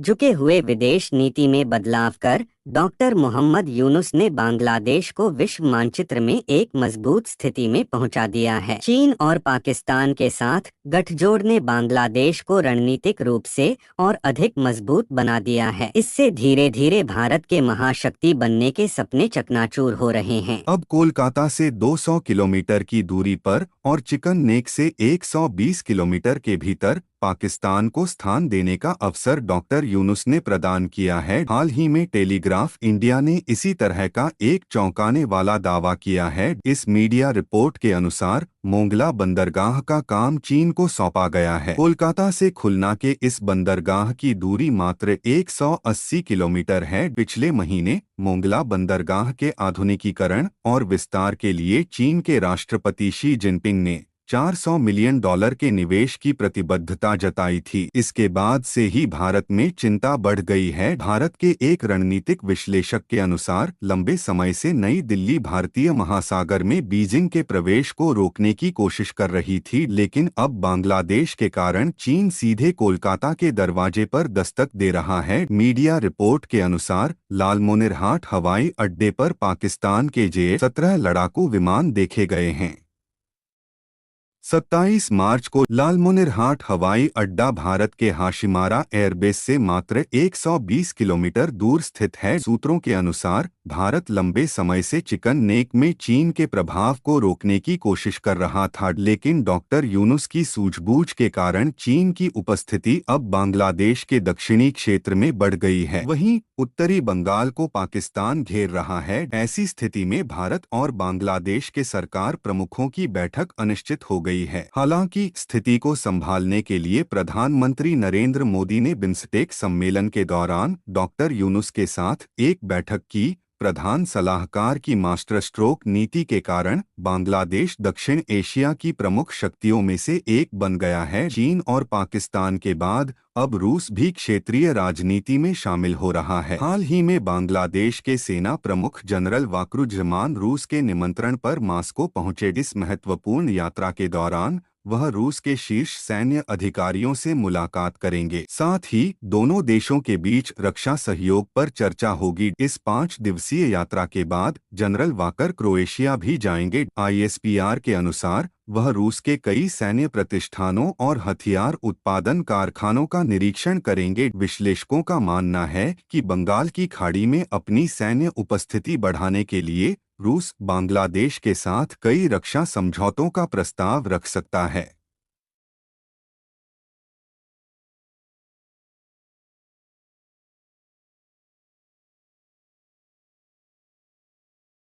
झुके हुए विदेश नीति में बदलाव कर डॉक्टर मोहम्मद यूनुस ने बांग्लादेश को विश्व मानचित्र में एक मजबूत स्थिति में पहुंचा दिया है। चीन और पाकिस्तान के साथ गठजोड़ ने बांग्लादेश को रणनीतिक रूप से और अधिक मजबूत बना दिया है। इससे धीरे धीरे भारत के महाशक्ति बनने के सपने चकनाचूर हो रहे हैं। अब कोलकाता से 200 किलोमीटर की दूरी पर और चिकन नेक से 120 किलोमीटर के भीतर पाकिस्तान को स्थान देने का अवसर डॉक्टर यूनुस ने प्रदान किया है। हाल ही में टेलीग्राफ इंडिया ने इसी तरह का एक चौंकाने वाला दावा किया है। इस मीडिया रिपोर्ट के अनुसार मोंगला बंदरगाह का काम चीन को सौंपा गया है। कोलकाता से खुलना के इस बंदरगाह की दूरी मात्र 180 किलोमीटर है। पिछले महीने मोंगला बंदरगाह के आधुनिकीकरण और विस्तार के लिए चीन के राष्ट्रपति शी जिनपिंग ने $400 मिलियन के निवेश की प्रतिबद्धता जताई थी। इसके बाद से ही भारत में चिंता बढ़ गई है। भारत के एक रणनीतिक विश्लेषक के अनुसार लंबे समय से नई दिल्ली भारतीय महासागर में बीजिंग के प्रवेश को रोकने की कोशिश कर रही थी, लेकिन अब बांग्लादेश के कारण चीन सीधे कोलकाता के दरवाजे पर दस्तक दे रहा है। मीडिया रिपोर्ट के अनुसार लालमोनिरहाट हवाई अड्डे पर पाकिस्तान के J-17 लड़ाकू विमान देखे गए हैं। 27 मार्च को लालमोनिरहाट हवाई अड्डा भारत के हाशिमारा एयरबेस से मात्र 120 किलोमीटर दूर स्थित है। सूत्रों के अनुसार भारत लंबे समय से चिकन नेक में चीन के प्रभाव को रोकने की कोशिश कर रहा था, लेकिन डॉक्टर यूनुस की सूझबूझ के कारण चीन की उपस्थिति अब बांग्लादेश के दक्षिणी क्षेत्र में बढ़ गई है। वहीं उत्तरी बंगाल को पाकिस्तान घेर रहा है। ऐसी स्थिति में भारत और बांग्लादेश के सरकार प्रमुखों की बैठक अनिश्चित हो गई है। हालांकि स्थिति को संभालने के लिए प्रधानमंत्री नरेंद्र मोदी ने बिम्स्टेक सम्मेलन के दौरान डॉक्टर यूनुस के साथ एक बैठक की। प्रधान सलाहकार की मास्टर स्ट्रोक नीति के कारण बांग्लादेश दक्षिण एशिया की प्रमुख शक्तियों में से एक बन गया है। चीन और पाकिस्तान के बाद अब रूस भी क्षेत्रीय राजनीति में शामिल हो रहा है। हाल ही में बांग्लादेश के सेना प्रमुख जनरल वाकरुज्जमान रूस के निमंत्रण पर मास्को पहुंचे। इस महत्वपूर्ण यात्रा के दौरान वह रूस के शीर्ष सैन्य अधिकारियों से मुलाकात करेंगे। साथ ही दोनों देशों के बीच रक्षा सहयोग पर चर्चा होगी। इस 5 दिवसीय यात्रा के बाद जनरल वाकर क्रोएशिया भी जाएंगे। ISPR के अनुसार वह रूस के कई सैन्य प्रतिष्ठानों और हथियार उत्पादन कारखानों का निरीक्षण करेंगे। विश्लेषकों का मानना है कि बंगाल की खाड़ी में अपनी सैन्य उपस्थिति बढ़ाने के लिए रूस बांग्लादेश के साथ कई रक्षा समझौतों का प्रस्ताव रख सकता है।